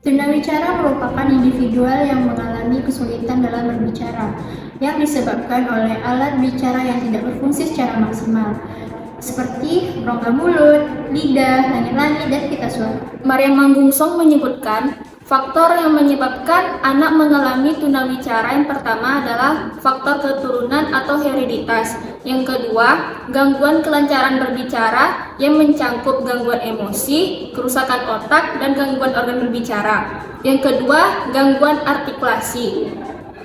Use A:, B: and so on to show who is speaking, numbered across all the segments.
A: Tunawicara merupakan individual yang mengalami kesulitan dalam berbicara, yang disebabkan oleh alat bicara yang tidak berfungsi secara maksimal, seperti rongga mulut, lidah, langit-langit, dan pita suara.
B: Maria Mangungsong menyebutkan, faktor yang menyebabkan anak mengalami tunawicara yang pertama adalah faktor keturunan atau hereditas. Yang kedua, gangguan kelancaran berbicara yang mencangkup gangguan emosi, kerusakan otak, dan gangguan organ berbicara. Yang kedua, gangguan artikulasi.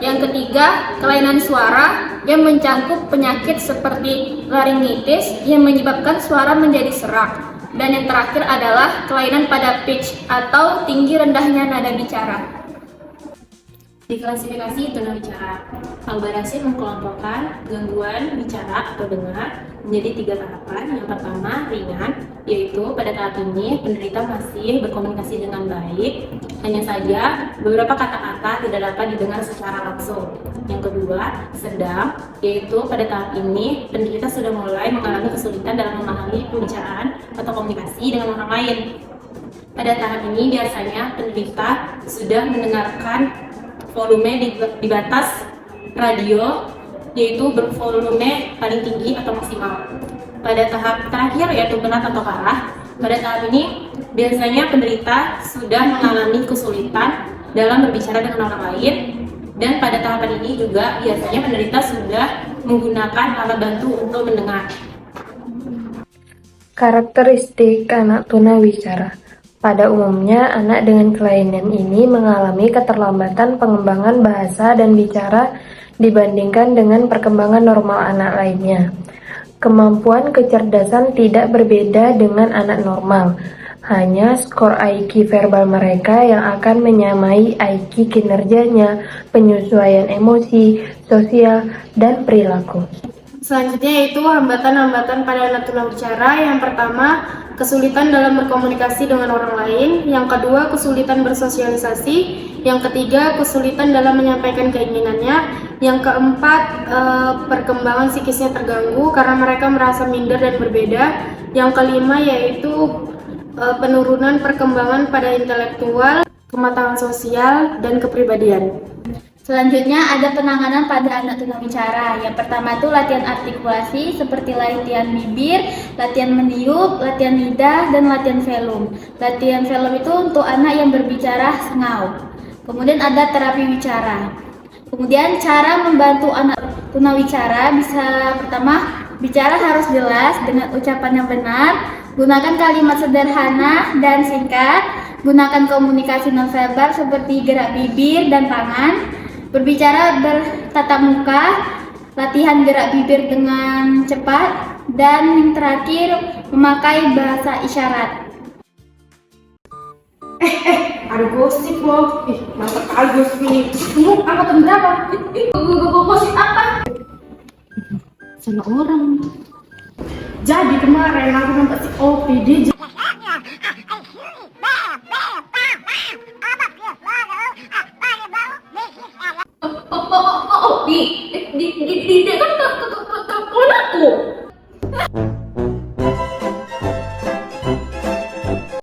B: Yang ketiga, kelainan suara yang mencangkup penyakit seperti laringitis yang menyebabkan suara menjadi serak. Dan yang terakhir adalah kelainan pada pitch atau tinggi rendahnya nada bicara.
C: Diklasifikasi tunawicara. Albarasi mengkelompokkan gangguan bicara atau dengar menjadi 3 tahapan. Yang pertama, ringan, yaitu pada tahap ini penderita masih berkomunikasi dengan baik, hanya saja beberapa kata-kata tidak dapat didengar secara langsung. Yang kedua, sedang, yaitu pada tahap ini penderita sudah mulai mengalami kesulitan dalam memahami pembicaraan atau komunikasi dengan orang lain. Pada tahap ini biasanya penderita sudah mendengarkan volume di batas radio, yaitu bervolume paling tinggi atau maksimal. Pada tahap terakhir yaitu berat atau parah, pada tahap ini biasanya penderita sudah mengalami kesulitan dalam berbicara dengan orang lain, dan pada tahapan ini juga biasanya penderita sudah menggunakan alat bantu untuk mendengar.
D: Karakteristik anak tunawicara. Pada umumnya, anak dengan kelainan ini mengalami keterlambatan pengembangan bahasa dan bicara dibandingkan dengan perkembangan normal anak lainnya. Kemampuan kecerdasan tidak berbeda dengan anak normal. Hanya skor IQ verbal mereka yang akan menyamai IQ kinerjanya, penyesuaian emosi, sosial, dan perilaku.
E: Selanjutnya yaitu hambatan-hambatan pada anak tunawicara. Yang pertama, kesulitan dalam berkomunikasi dengan orang lain. Yang kedua, kesulitan bersosialisasi. Yang ketiga, kesulitan dalam menyampaikan keinginannya. Yang keempat, perkembangan psikisnya terganggu karena mereka merasa minder dan berbeda. Yang kelima yaitu penurunan perkembangan pada intelektual, kematangan sosial, dan kepribadian.
A: Selanjutnya ada penanganan pada anak tunawicara. Yang pertama itu latihan artikulasi seperti latihan bibir, latihan meniup, latihan lidah, dan latihan velum. Latihan velum itu untuk anak yang berbicara sengau. Kemudian ada terapi bicara. Kemudian cara membantu anak tunawicara bisa pertama, bicara harus jelas dengan ucapan yang benar, gunakan kalimat sederhana dan singkat, gunakan komunikasi nonverbal seperti gerak bibir dan tangan, berbicara bertatap muka, latihan gerak bibir dengan cepat, dan yang terakhir memakai bahasa isyarat.
E: Ada gosip loh. Mantap kali gosip ini. Tunggu, angkatan berapa? Gosip apa? Sama orang. Jadi kemarin aku nampak si Opi, dia
B: Di kan